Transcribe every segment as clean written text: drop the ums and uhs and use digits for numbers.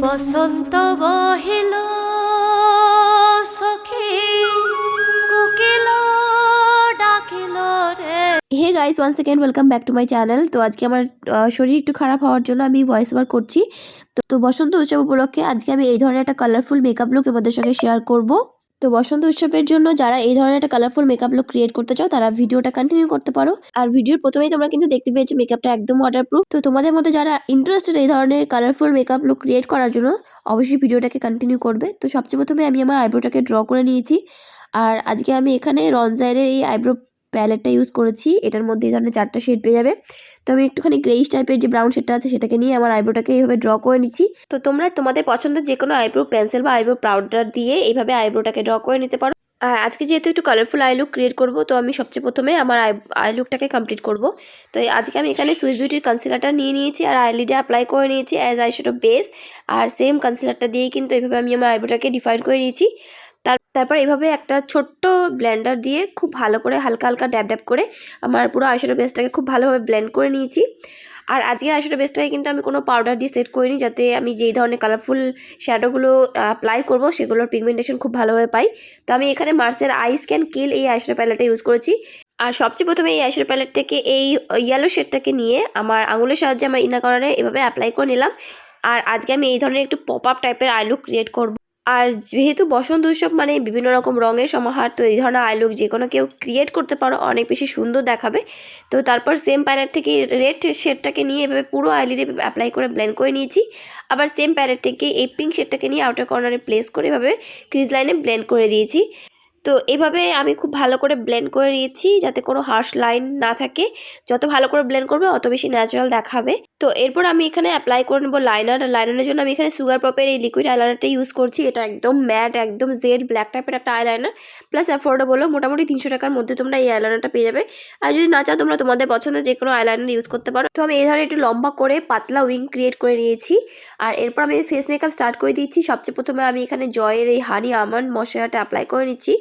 বসন্ত বহিল সখী কোকিল ডাকিল রে। Hey guys, once second welcome back to my channel. তো আজকে আমার শরীর একটু খারাপ হওয়ার জন্য আমি ভয়েস ওভার করছি। তো বসন্ত উৎসব উপলক্ষে আজকে আমি এই ধরনের একটা কালারফুল মেকআপ লুক তোমাদের সঙ্গে শেয়ার করব। তো বসন্ত উৎসবের জন্য যারা এই ধরনের একটা কালারফুল মেকআপ লুক ক্রিয়েট করতে চাও তারা ভিডিওটা কন্টিনিউ করতে পারো। আর ভিডিওর প্রথমেই তোমরা কিন্তু দেখতে পেয়েছো মেকআপটা একদম ওয়াটারপ্রুফ। তো তোমাদের মধ্যে যারা ইন্টারেস্টেড এই ধরনের কালারফুল মেকআপ লুক ক্রিয়েট করার জন্য অবশ্যই ভিডিওটাকে কন্টিনিউ করবে। তো সবচেয়ে প্রথমে আমি আমার আইব্রোটাকে ড্র করে নিয়েছি। আর আজকে আমি এখানে রনজাইরের এই আইব্রো প্যালেটটা ইউজ করেছি। এটার মধ্যে এই ধরনের 4টা শেড পেয়ে যাবে। তো আমি একটুখানি গ্রেইশ টাইপের যে ব্রাউন শেডটা আছে সেটাকে নিয়ে আমার আইব্রোটাকে এইভাবে ড্র করে নিচ্ছি। তো তোমরা তোমাদের পছন্দের যে কোনো আইব্রো পেন্সিল বা আইব্রো পাউডার দিয়ে এইভাবে আইব্রোটাকে ড্র করে নিতে পারো। আর আজকে যেহেতু একটু কালারফুল আই লুক ক্রিয়েট করবো, তো আমি সবচেয়ে প্রথমে আমার আই লুকটাকে কমপ্লিট করব। তো আজকে আমি এখানে সুইস বিউটির কনসিলারটা নিয়ে নিয়েছি আর আইলিডে অ্যাপ্লাই করে নিয়েছি অ্যাজ আইশ্যাডো বেস। আর সেম কনসিলারটা দিয়েই কিন্তু এইভাবে আমি আমার আইব্রোটাকে ডিফাইন করে নিয়েছি। তারপর এইভাবে একটা ছোট্ট ব্লেন্ডার দিয়ে খুব ভালো করে হালকা হালকা ড্যাব ড্যাব করে আমার পুরো আইশ্যাডো বেসটাকে খুব ভালোভাবে ব্লেন্ড করে নিয়েছি। আর আজকের আইশ্যাডো বেসটাকে কিন্তু আমি কোনো পাউডার দিয়ে সেট করিনি, যাতে আমি যেই ধরনের কালারফুল শ্যাডোগুলো অ্যাপ্লাই করব সেগুলোর পিগমেন্টেশন খুব ভালোভাবে পাই। তো আমি এখানে মার্সের আইস ক্যান কিল এই আইশ্যাডো প্যালেটটা ইউজ করেছি। আর সবচেয়ে প্রথমে এই আইশ্যাডো প্যালেট থেকে এই ইয়েলো শেডটাকে নিয়ে আমার আঙুলের সাহায্যে আমার ইনার কর্নারে এভাবে অ্যাপ্লাই করে নিলাম। আর আজকে আমি এই ধরনের একটু পপ আপ টাইপের আই লুক ক্রিয়েট করব। আর যেহেতু বসন্ত উৎসব মানে বিভিন্ন রকম রঙের সমাহার, তো এই ধরনের আই লুক যে কোনো কেউ ক্রিয়েট করতে পারো, অনেক বেশি সুন্দর দেখাবে। তো তারপর সেম প্যালেট থেকে রেড শেডটাকে নিয়ে এভাবে পুরো আইলিডে অ্যাপ্লাই করে ব্লেন্ড করে নিয়েছি। আবার সেম প্যালেট থেকে এই পিঙ্ক শেডটাকে নিয়ে আউটার কর্নারে প্লেস করে এভাবে ক্রিজ লাইনে ব্লেন্ড করে দিয়েছি। তো এভাবে আমি খুব ভালো করে ব্লেন্ড করে নিয়েছি যাতে কোনো হার্শ লাইন না থাকে। যত ভালো করে ব্লেন্ড করবে অত বেশি ন্যাচারাল দেখাবে। তো এরপর আমি এখানে অ্যাপ্লাই করে নেবো লাইনার। লাইনারের জন্য আমি এখানে সুগার পপের এই লিকুইড আইলাইনারটা ইউজ করছি। এটা একদম ম্যাট, একদম জেড ব্ল্যাক টাইপের একটা আইলাইনার, প্লাস অ্যাফোর্ডেবলও। মোটামুটি 300 টাকার মধ্যে তোমরা এই আইলাইনারটা পেয়ে যাবে। আর যদি না চাও তোমরা তোমাদের পছন্দের যে কোনো আইলাইনার ইউজ করতে পারো। তো আমি এই ধরনের একটু লম্বা করে পাতলা উইং ক্রিয়েট করে নিয়েছি। আর এরপর আমি ফেস মেকআপ স্টার্ট করে দিচ্ছি। সবচেয়ে প্রথমে আমি এখানে জয়ের এই হানি আমন্ড ময়শ্চারাইজারটা অ্যাপ্লাই করে নিচ্ছি।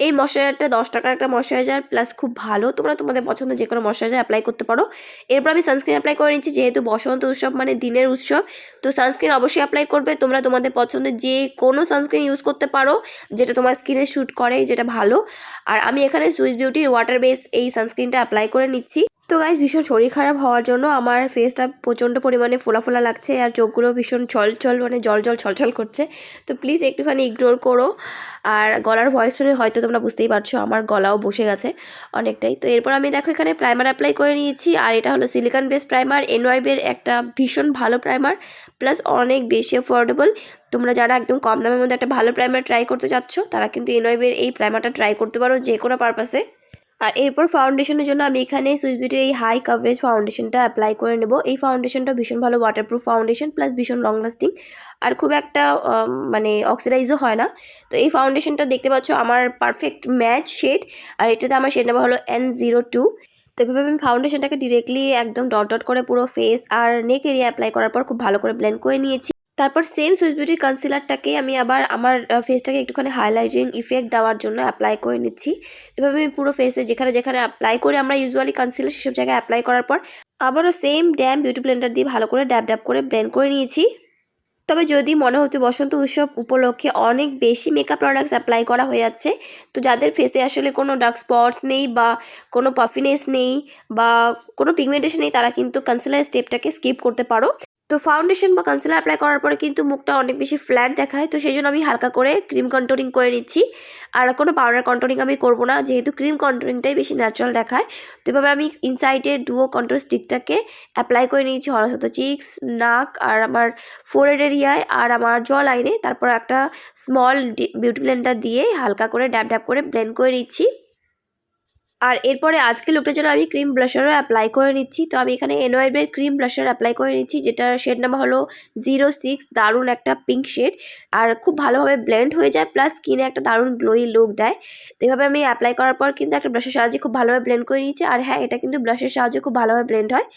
এই ময়শ্চারাইজারটা 10 টাকার একটা ময়শ্চারাইজার, প্লাস খুব ভালো। তোমরা তোমাদের পছন্দের যে কোনো ময়শ্চারাইজার অ্যাপ্লাই করতে পারো। এরপর আমি সানস্ক্রিন অ্যাপ্লাই করে নিচ্ছি। যেহেতু বসন্ত উৎসব মানে দিনের উৎসব, তো সানস্ক্রিন অবশ্যই অ্যাপ্লাই করবে। তোমরা তোমাদের পছন্দের যে কোনো সানস্ক্রিন ইউজ করতে পারো যেটা তোমার স্কিনে শ্যুট করে, যেটা ভালো। আর আমি এখানে সুইস বিউটির ওয়াটার বেস এই সানস্ক্রিনটা অ্যাপ্লাই করে নিচ্ছি। তো গাইস, ভীষণ শরীর খারাপ হওয়ার জন্য আমার ফেসটা প্রচণ্ড পরিমাণে ফোলা ফোলা লাগছে আর চোখগুলো ভীষণ ছল মানে জল ছলছল করছে। তো প্লিজ একটুখানি ইগনোর করো। আর গলার ভয়েস শুনে হয়তো তোমরা বুঝতেই পারছো আমার গলাও বসে গেছে অনেকটাই। তো এরপর আমি দেখো এখানে প্রাইমার অ্যাপ্লাই করে নিয়েছি। আর এটা হলো সিলিকন বেস প্রাইমার, এনওয়াইবের একটা ভীষণ ভালো প্রাইমার, প্লাস অনেক বেশি অ্যাফোর্ডেবল। তোমরা যারা একদম কম দামের মধ্যে একটা ভালো প্রাইমার ট্রাই করতে চাচ্ছ তারা কিন্তু এনওয়াইবের এই প্রাইমারটা ট্রাই করতে পারো যে কোনো পারপাসে। আর এরপর ফাউন্ডেশনের জন্য আমি এখানে সুইস বিউটির এই হাই কাভারেজ ফাউন্ডেশনটা অ্যাপ্লাই করে নেব। এই ফাউন্ডেশনটা ভীষণ ভালো ওয়াটারপ্রুফ ফাউন্ডেশন, প্লাস ভীষণ লং লাস্টিং আর খুব একটা মানে অক্সিডাইজও হয় না। তো এই ফাউন্ডেশনটা দেখতে পাচ্ছ আমার পারফেক্ট ম্যাচ শেড। আর এটাতে আমার শেড নাম্বার হলো N02। তো এভাবে আমি ফাউন্ডেশনটাকে ডিরেক্টলি একদম ডট ডট করে পুরো ফেস আর নেক এরিয়া অ্যাপ্লাই করার পর খুব ভালো করে ব্লেন্ড করে নিয়েছি। তারপর সেম সুইস বিউটির কনসিলারটাকে আমি আবার আমার ফেসটাকে একটুখানি হাইলাইটিং ইফেক্ট দেওয়ার জন্য অ্যাপ্লাই করে নিচ্ছি। এভাবে আমি পুরো ফেসে যেখানে যেখানে অ্যাপ্লাই করি আমরা ইউজুয়ালি কনসিলার, সেসব জায়গায় অ্যাপ্লাই করার পর আবারও সেম ড্যাম বিউটি ব্লেন্ডার দিয়ে ভালো করে ড্যাব ড্যাব করে ব্লেন্ড করে নিয়েছি। তবে যদি মনে হচ্ছে বসন্ত উৎসব উপলক্ষে অনেক বেশি মেকআপ প্রোডাক্টস অ্যাপ্লাই করা হয়ে যাচ্ছে, তো যাদের ফেসে আসলে কোনো ডার্ক স্পটস নেই বা কোনো পাফিনেস নেই বা কোনো পিগমেন্টেশন নেই, তারা কিন্তু কনসিলার স্টেপটাকে স্কিপ করতে পারো। তো ফাউন্ডেশন বা কনসিলার অ্যাপ্লাই করার পরে কিন্তু মুখটা অনেক বেশি ফ্ল্যাট দেখায়, তো সেই জন্য আমি হালকা করে ক্রিম কন্ট্রোলিং করে নিচ্ছি। আর কোনো পাউডার কন্ট্রোলিং আমি করব না, যেহেতু ক্রিম কন্ট্রোলিংটাই বেশি ন্যাচারাল দেখায়। তো এভাবে আমি ইনসাইডের ডুও কন্ট্রোল স্টিকটাকে অ্যাপ্লাই করে নিয়েছি হরসত চিক্স, নাক আর আমার ফোরহেড এরিয়ায় আর আমার জ লাইনে। তারপর একটা স্মল বিউটি ব্লেন্ডার দিয়ে হালকা করে ড্যাব ড্যাব করে ব্লেন্ড করে নিচ্ছি। আর এরপরে আজকে লুকটার জন্য আমি ক্রিম ব্লাশারও অ্যাপ্লাই করে নিচ্ছি। তো আমি এখানে এনওয়াইবের ক্রিম ব্লাশার অ্যাপ্লাই করে নিচ্ছি, যেটার শেড নাম্বার হলো 06। দারুণ একটা পিঙ্ক শেড আর খুব ভালোভাবে ব্লেন্ড হয়ে যায়, প্লাস স্কিনে একটা দারুণ গ্লোই লুক দেয়। তো এভাবে আমি অ্যাপ্লাই করার পর কিন্তু একটা ব্রাশের সাহায্যে খুব ভালোভাবে ব্লেন্ড করে নিয়েছি। আর হ্যাঁ, এটা কিন্তু ব্রাশের সাহায্যে খুব ভালোভাবে ব্লেন্ড হয়।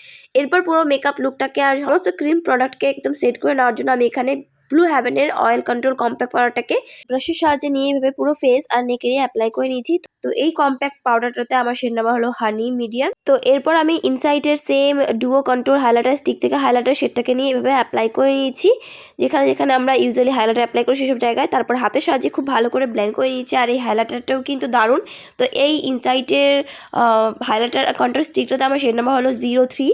এরপর পুরো মেকআপ লুকটাকে আর সমস্ত ক্রিম প্রোডাক্টকে একদম সেট করে নেওয়ার জন্য আমি এখানে ব্লু হেভেনের অয়েল কন্ট্রোল কম্প্যাক্ট পাউডারটাকে ব্রাশের সাহায্যে নিয়ে এভাবে পুরো ফেস আর নেকের অ্যাপ্লাই করে নিয়েছি। তো এই কম্প্যাক্ট পাউডারটাতে আমার শেড নেওয়া হলো হানি মিডিয়াম। তো এরপর আমি ইনসাইটের same duo control highlighter stick থেকে হাইলাইটার শেডটাকে নিয়ে এভাবে অ্যাপ্লাই করে নিয়েছি, যেখানে যেখানে আমরা ইউজুয়ালি হাইলাইটার অ্যাপ্লাই করি সেসব জায়গায়। তারপর হাতের সাহায্যে খুব ভালো করে ব্লেন্ড করে নিয়েছি। আর এই হাইলাইটারটাও কিন্তু দারুণ। তো এই ইনসাইটের হাইলাইটার কন্ট্রোল স্টিকটাতে আমার শেড নেওয়া হলো 03।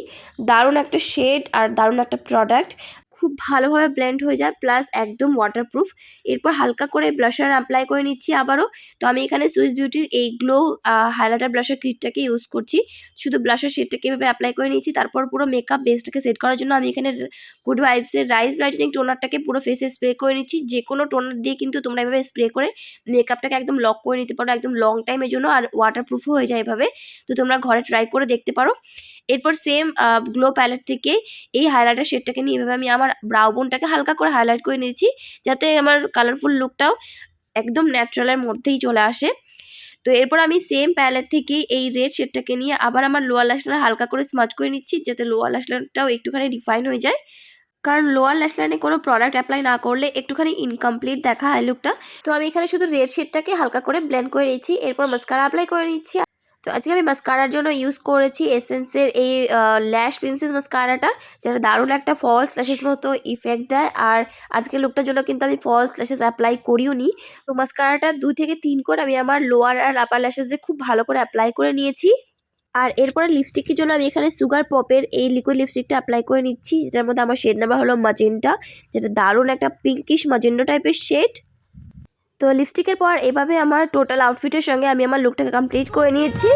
দারুণ একটা শেড আর দারুণ একটা প্রোডাক্ট, খুব ভালোভাবে ব্লেন্ড হয়ে যায়, প্লাস একদম ওয়াটারপ্রুফ। এরপর হালকা করে ব্লাশার অ্যাপ্লাই করে নিচ্ছি আবারও। তো আমি এখানে সুইস বিউটির এই গ্লো হাইলাইটার ব্লাশার কিটটাকে ইউজ করছি। শুধু ব্লাশার শেডটাকে এভাবে অ্যাপ্লাই করে নিচ্ছি। তারপর পুরো মেকআপ বেসটাকে সেট করার জন্য আমি এখানে গুড ভাইবসের রাইস ব্রাইটেনিং টোনারটাকে পুরো ফেসে স্প্রে করে নিচ্ছি। যে কোনো টোনার দিয়ে কিন্তু তোমরা এভাবে স্প্রে করে মেকআপটাকে একদম লক করে নিতে পারো একদম লং টাইমের জন্য, আর ওয়াটারপ্রুফও হয়ে যায় এভাবে। তো তোমরা ঘরে ট্রাই করে দেখতে পারো। এরপর সেম গ্লো প্যালেট থেকে এই হাইলাইটার শেডটাকে নিয়ে এভাবে আমি আমার ব্রাউ বোনটাকে হালকা করে হাইলাইট করে নিয়েছি, যাতে আমার কালারফুল লুকটাও একদম ন্যাচারালের মধ্যেই চলে আসে। তো এরপর আমি সেম প্যালেট থেকে এই রেড শেডটাকে নিয়ে আবার আমার লোয়ার ল্যাশ লাইনে হালকা করে স্মাচ করে নিচ্ছি, যাতে লোয়ার ল্যাশ লাইনটাও একটুখানি ডিফাইন হয়ে যায়। কারণ লোয়ার ল্যাশ লাইনে কোনো প্রোডাক্ট অ্যাপ্লাই না করলে একটুখানি ইনকমপ্লিট দেখা হয় লুকটা। তো আমি এখানে শুধু রেড শেডটাকে হালকা করে ব্লেন্ড করে নিচ্ছি। এরপর মাস্কারা অ্যাপ্লাই করে নিচ্ছি। তো আজকে আমি মাস্কারার জন্য ইউজ করেছি এসেন্সের এই ল্যাশ প্রিন্সেস মাস্কারাটা, যেটা দারুণ একটা ফলস ল্যাশেস মতো ইফেক্ট দেয়। আর আজকের লুকটার জন্য কিন্তু আমি ফলস ল্যাশেস অ্যাপ্লাই করিও নি। তো মাস্কারাটা 2 থেকে 3 কোট আমি আমার লোয়ার আর আপার ল্যাশেসে খুব ভালো করে অ্যাপ্লাই করে নিয়েছি। আর এরপরে লিপস্টিকের জন্য আমি এখানে সুগার পপের এই লিকুইড লিপস্টিকটা অ্যাপ্লাই করে নিচ্ছি, যেটার মধ্যে আমার শেড নাম্বার হলো ম্যাজেন্টা, যেটা দারুণ একটা পিঙ্কিশ ম্যাজেন্টা টাইপের শেড। তো লিপস্টিকের পর এভাবে আমার টোটাল আউটফিটের সঙ্গে আমি আমার লুকটাকে কমপ্লিট করে নিয়েছি।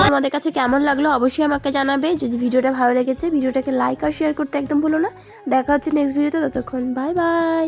তোমাদের কাছে কেমন লাগলো অবশ্যই আমাকে জানাবে। যদি ভিডিওটা ভালো লেগেছে ভিডিওটাকে লাইক আর শেয়ার করতে একদম ভুলো না। দেখা হচ্ছে নেক্সট ভিডিওতে, ততক্ষণ বাই বাই।